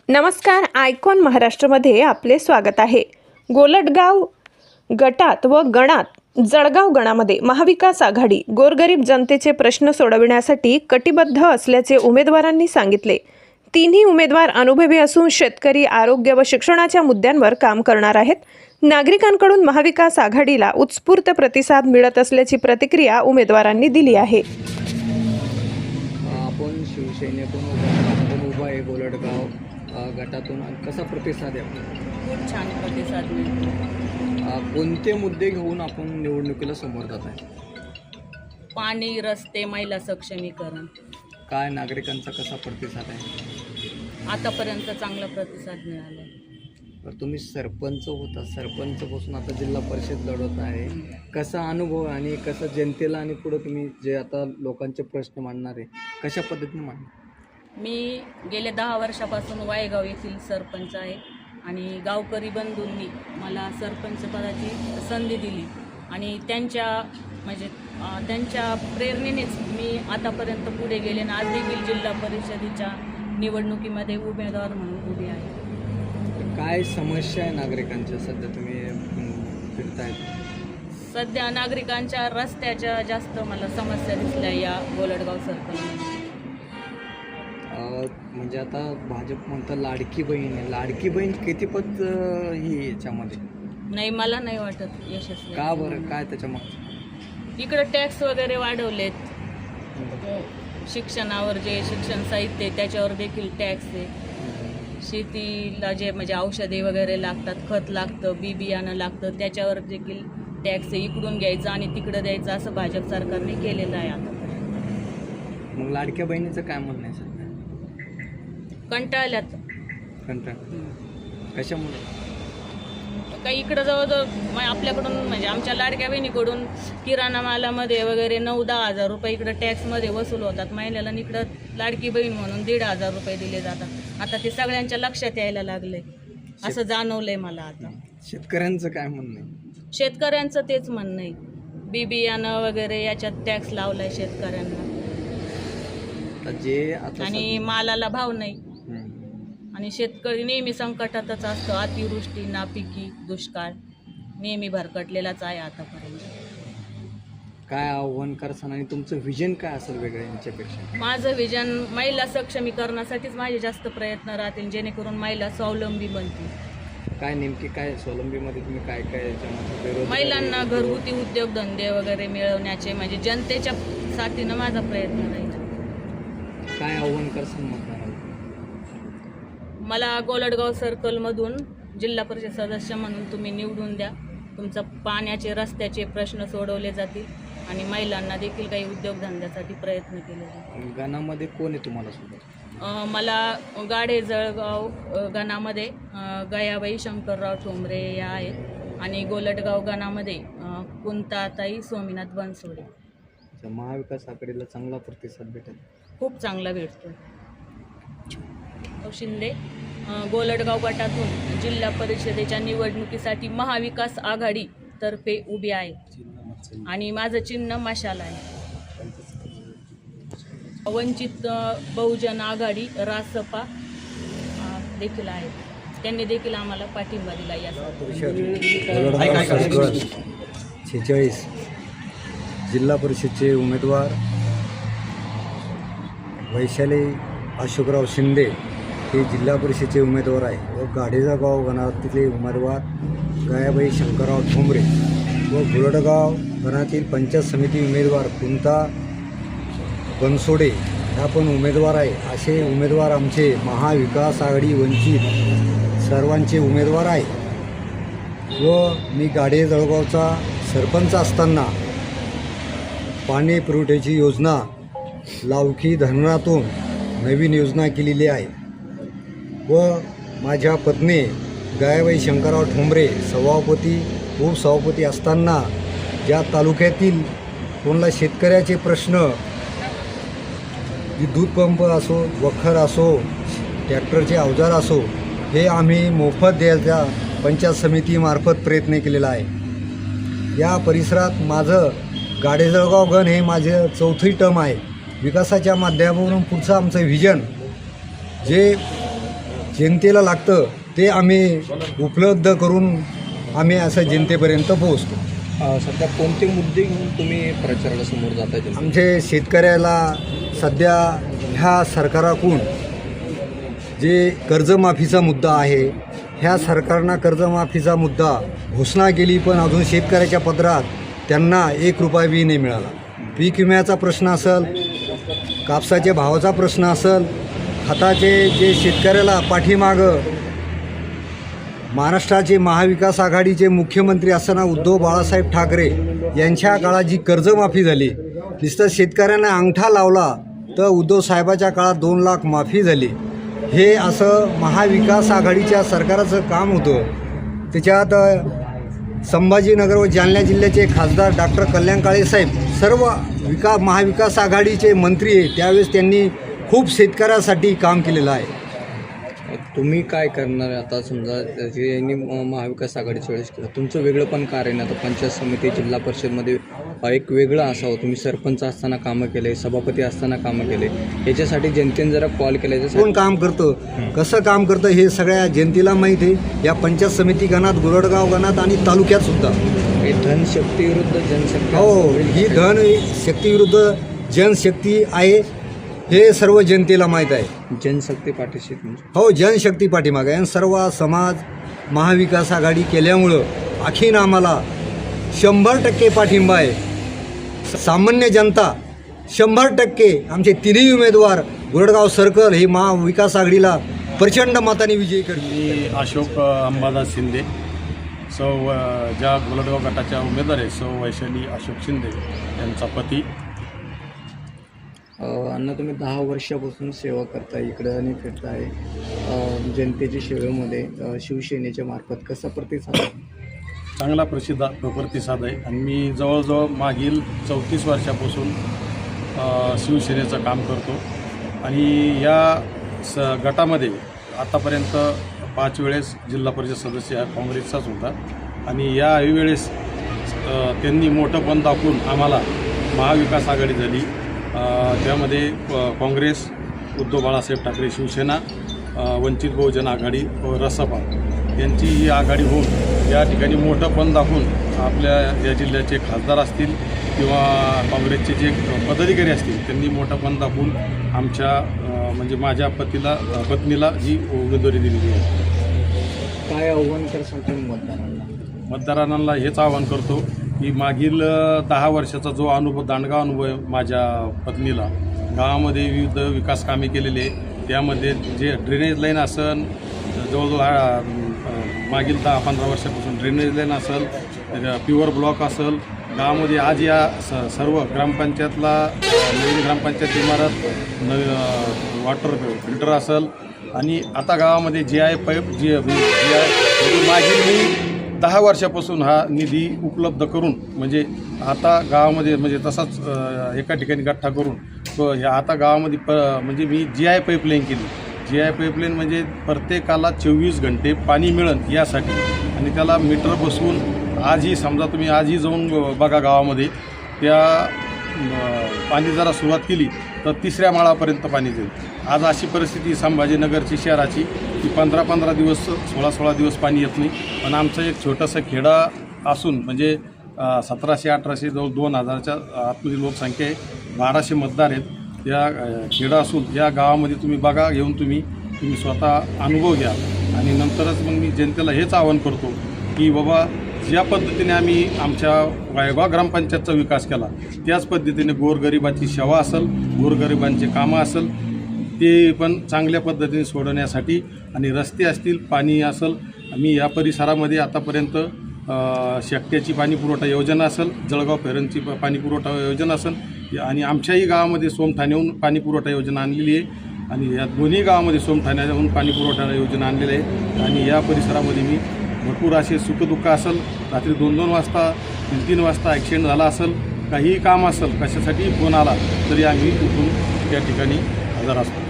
नमस्कार, आयकॉन महाराष्ट्रमध्ये आपले स्वागत आहे। गोलटगाव गटात व गणात जळगाव गणामध्ये महाविकास आघाडी गोरगरीब जनतेचे प्रश्न सोडविण्यासाठी कटिबद्ध असल्याचे उमेदवारांनी सांगितले। तिन्ही उमेदवार अनुभवी असून शेतकरी, आरोग्य व शिक्षणाच्या मुद्द्यांवर काम करणार आहेत। नागरिकांकडून महाविकास आघाडीला उत्स्फूर्त प्रतिसाद मिळत असल्याची प्रतिक्रिया उमेदवारांनी दिली आहे। आपण शिवसेनेतून उभा आहे गोलटगाव गटातून कसा प्रतिसाद आहे? खूप छान प्रतिसाद मिळतो। कोणते मुद्दे घेऊन आपण निवडणुकीला समोर जात आहे? पाणी, रस्ते, महिला सक्षमीकरण। काय नागरिकांचा कसा प्रतिसाद आहे? आतापर्यंत चांगला प्रतिसाद मिळाला। तर तुम्ही सरपंच होता, सरपंचपासून आता जिल्हा परिषद लढवत आहे, कसा अनुभव आणि कसं जनतेला आणि पुढे तुम्ही जे आता लोकांचे प्रश्न मांडणार आहे कशा पद्धतीने मांडणार? मी गेल्या 10 वर्षापासून वायगाव येथील सरपंच आहे आणि गावकरी बंधूंनी मला सरपंच पदाची संधी दिली आणि त्यांच्या प्रेरणेनेच मी आतापर्यंत पुढे गेले आणि आज देखील जिल्हा परिषदेच्या निवडणुकीमध्ये उमेदवार म्हणून उभी आहे। काय समस्या आहे नागरिकांच्या सध्या तुम्ही फिरतायत? सध्या नागरिकांच्या रस्त्याच्या जास्त मला समस्या दिसल्या या गोलटगाव सर्कलमध्ये। म्हणजे आता भाजप म्हणतं लाडकी बहीण आहे, लाडकी बहीण कितीपत ही याच्यामध्ये? नाही, मला नाही वाटत यशस्वी। का बरं? काय त्याच्यामध्ये? इकडे टॅक्स वगैरे वाढवलेत, शिक्षणावर जे शिक्षण साहित्य आहे त्याच्यावर देखील टॅक्स आहे, शेतीला जे म्हणजे औषधे वगैरे लागतात, खत लागतं, बियाणं लागतं, त्याच्यावर देखील टॅक्स आहे। इकडून घ्यायचं आणि तिकडं द्यायचं असं भाजप सरकारने केलेलं आहे आतापर्यंत। मग लाडक्या बहिणीचं काय म्हणणं आहे सध्या? कंटाळल्यात। कशामुळे? काही इकडं जवळजवळ आपल्याकडून म्हणजे आमच्या लाडक्या बहिणीकडून किराणा मालामध्ये वगैरे 9-10 हजार रुपये इकडं टॅक्समध्ये वसूल होतात महिन्याला, आणि इकडं लाडकी बहीण म्हणून 1,500 रुपये दिले जातात। आता ते सगळ्यांच्या लक्षात यायला लागले असं जाणवलंय मला आता। शेतकऱ्यांचं काय म्हणणं आहे? शेतकऱ्यांचं तेच म्हणणं आहे, बियाणं वगैरे याच्यात टॅक्स लावलाय शेतकऱ्यांना जे आणि मालाला भाव नाही आणि शेतकरी नेहमी संकटातच असतो। अतिवृष्टी, नापिकी, दुष्काळ नेहमी भरकटलेलाच आहे आतापर्यंत। काय आव्हान करसान आणि तुमचं विजन काय असेल वेगळं यांच्यापेक्षा? माझं विजन महिला सक्षमीकरणासाठीच माझे जास्त प्रयत्न राहतील, जेणेकरून महिला स्वावलंबी बनतील। काय नेमकी काय स्वावलंबीमध्ये तुम्ही काय काय याच्यामध्ये? महिलांना घरगुती उद्योगधंदे वगैरे मिळवण्याचे म्हणजे जनतेच्या साथीनं माझा प्रयत्न राहील। काय आव्हान करसान मतदाराला? मला गोलटगाव सर्कलमधून जिल्हा परिषद सदस्य म्हणून तुम्ही निवडून द्या। तुमचा पाण्याचे, रस्त्याचे प्रश्न सोडवले जातील आणि महिलांना देखील काही उद्योगधंद्यासाठी प्रयत्न केले जातील। गणामध्ये कोण आहे तुम्हाला सोबत? मला गाडे जळगाव गणामध्ये गयाबाई शंकरराव ठोंबरे या आहेत आणि गोलटगाव गणामध्ये कुंताताई सोमीनाथ बनसोडे। महाविकास आघाडीला चांगला प्रतिसाद भेटेल? खूप चांगला भेटतो। शिंदे गोलटगाव गटातून जिल्हा परिषदेच्या निवडणुकीसाठी महाविकास आघाडी तर्फे उभी आहे आणि माझं चिन्ह मशाल आहे। वंचित बहुजन आघाडी रासपा देखील आहे, त्यांनी देखील आम्हाला पाठिंबा दिला। या 46 जिल्हा परिषदचे उमेदवार वैशाली अशोकराव शिंदे हे जिल्हा परिषदेचे उमेदवार आहे व गाडेजळगाव गणातीले उमेदवार गयाबाई शंकरराव ठोंबरे व गोलटगाव गणातील पंचायत समिती उमेदवार कुंता बनसोडे ह्या पण उमेदवार आहे। असे उमेदवार आमचे महाविकास आघाडी वंचित सर्वांचे उमेदवार आहे व मी गाडेजळगावचा सरपंच असताना पाणी पुरवठ्याची योजना लावकी धरणातून नवीन योजना केलेली आहे व माझ्या पत्नी गयाबाई शंकरराव ठोंबरे सभापती उपसभापती असताना ज्या तालुक्यातील कोणला शेतकऱ्याचे प्रश्न, दूध पंप असो, वखर असो, ट्रॅक्टरचे अवजार असो, हे आम्ही मोफत द्यायचा पंचायत समितीमार्फत प्रयत्न केलेला आहे। या परिसरात माझं गाडेजळगाव गण हे माझे 4थी टर्म आहे। विकासाच्या माध्यमातून पुढचं आमचं व्हिजन जे जनतेला लागतं ते आम्ही उपलब्ध करून आम्ही असं जनतेपर्यंत पोहोचतो. सध्या कोणते मुद्दे घेऊन तुम्ही प्रचाराला समोर जाता? आमचे शेतकऱ्याला सध्या ह्या सरकाराकडून जे कर्जमाफीचा मुद्दा आहे, ह्या सरकारनं कर्जमाफीचा मुद्दा घोषणा केली, पण अजून शेतकऱ्याच्या पदरात त्यांना 1 रुपया बी नाही मिळाला. पीक विम्याचा प्रश्न असेल, कापसाच्या भावाचा प्रश्न असेल, खताचे जे शेतकऱ्याला पाठीमागं महाराष्ट्राचे महाविकास आघाडीचे मुख्यमंत्री असताना उद्धव बाळासाहेब ठाकरे यांच्या काळात जी कर्जमाफी झाली, नुसतं शेतकऱ्यांना अंगठा लावला तर उद्धव साहेबाच्या काळात 2 लाख माफी झाली. हे असं महाविकास आघाडीच्या सरकाराचं काम होतं. त्याच्यात संभाजीनगर व जालना जिल्ह्याचे खासदार डॉक्टर कल्याण काळे साहेब सर्व महाविकास आघाडीचे मंत्री आहे, त्यावेळेस त्यांनी खूप शेतकऱ्यासाठी काम केलेलं आहे. तुम्ही काय करणार आता? समजा यांनी महाविकास आघाडीच्या वेळेस केलं, तुमचं वेगळं पण कार्य आहे. आता पंचायत समिती जिल्हा परिषदमध्ये एक वेगळं असावं. तुम्ही सरपंच असताना कामं केले, सभापती असताना कामं केले, याच्यासाठी जनतेने जरा कॉल केला. कोण काम करतं, कसं काम करतं हे सगळ्या जनतेला माहीत आहे. या पंचायत समिती गणात, गोरडगाव गणात आणि तालुक्यात सुद्धा धनशक्ती विरुद्ध जनशक्ती. हो, ही धन शक्ती विरुद्ध जनशक्ती आहे हे सर्व जनतेला माहीत आहे. जनशक्ती पाठीशी हो, जनशक्ती पाठीमागे आहे. सर्व समाज महाविकास आघाडी केल्यामुळं आणखीन आम्हाला 100% पाठिंबा आहे. सामान्य जनता 100% आमचे 3ही उमेदवार गोरडगाव सर्कल हे महाविकास आघाडीला प्रचंड मताने विजयी करतील. मी अशोक अंबादास शिंदे, ज्या गोरडगाव गटाच्या उमेदवार आहे सौ वैशाली अशोक शिंदे यांचा पती. अण्णा, तुम्ही 10 वर्षापासून सेवा करताय इकडं आणि फिरताय जनतेच्या सेवेमध्ये. शिवसेनेच्या मार्फत कसा प्रतिसाद आहे? चांगला प्रतिसाद आहे आणि मी जवळजवळ मागील 34 वर्षापासून शिवसेनेचं काम करतो आणि या गटामध्ये आतापर्यंत 5 वेळेस जिल्हा परिषद सदस्य हा काँग्रेसचाच होता आणि या वेळेस त्यांनी मोठं पण दाखवून आम्हाला महाविकास आघाडी झाली. त्यामध्ये काँग्रेस, उद्धव बाळासाहेब ठाकरे शिवसेना, वंचित बहुजन आघाडी व रसपा यांची ही आघाडी होऊन या ठिकाणी मोठं पण दाखवून आपल्या या जिल्ह्याचे खासदार असतील किंवा काँग्रेसचे जे पदाधिकारी असतील त्यांनी मोठं पण दाखवून आमच्या म्हणजे माझ्या पत्नीला जी उमेदवारी दिलेली आहे. काय आव्हान करसाल तुम्ही मतदारांना हेच आवाहन करतो की मागील 10 वर्षाचा जो अनुभव, दांडगा अनुभव आहे माझ्या पत्नीला, गावामध्ये विविध विकास कामे केलेले आहे. त्यामध्ये जे ड्रेनेज लाईन असेल, जवळजवळ मागील 10-15 वर्षापासून ड्रेनेज लाईन असेल, प्युअर ब्लॉक असेल, गावामध्ये आज या सर्व ग्रामपंचायतला नवीन ग्रामपंचायत इमारत, वॉटर फिल्टर असेल आणि आता गावामध्ये GI पाईप मागील मी 10 वर्षापासून हा निधी उपलब्ध करून म्हणजे आता गावामध्ये म्हणजे तसाच एका ठिकाणी गठ्ठा करून आता गावामध्ये म्हणजे मी GI पाईपलाईन केली. GI पाईपलाईन म्हणजे प्रत्येकाला 24 घंटे पाणी मिळेल यासाठी आणि त्याला मीटर बसवून आजही समजा तुम्ही आजही जाऊन बघा गावामध्ये त्या पाणी जरा सुरुवात केली तर 3ऱ्या माळापर्यंत पाणी जाईल. आज अशी परिस्थिती संभाजीनगरची शहराची की 15-15 दिवस 16-16 दिवस पाणी येत नाही. पण आमचं एक छोटंसं खेडा असून म्हणजे 1700-1800 जवळ 2000च्या आतमध्ये लोकसंख्या आहे, 1200 मतदार आहेत. या खेडा असून या गावामध्ये तुम्ही बघा, घेऊन तुम्ही स्वतः अनुभव घ्या आणि नंतरच मग मी जनतेला हेच आवाहन करतो की बाबा ज्या पद्धतीने आम्ही आमच्या वायगाव ग्रामपंचायतचा विकास केला त्याच पद्धतीने गोरगरिबाची सेवा असेल, गोरगरिबांचे कामं असेल ते पण चांगल्या पद्धतीने सोडवण्यासाठी आणि रस्ते असतील, पाणी असेल. आम्ही या परिसरामध्ये आतापर्यंत शेकट्याची पाणीपुरवठा योजना असेल, जळगाव फेरणची पाणीपुरवठा योजना असेल आणि आमच्याही गावामध्ये सोमठाण्याहून पाणीपुरवठा योजना आणलेली आहे आणि या दोन्ही गावामध्ये सोमठाण्याहून पाणीपुरवठा योजना आणलेली आहे. आणि या परिसरामध्ये मी भरपूर असे सुखदुःख असेल, रात्री 2-2 वाजता 3-3 वाजता ॲक्सिडेंट झाला असेल, काहीही काम असेल, कशासाठी फोन आला तरी आम्ही उठून त्या ठिकाणी हजर असतो.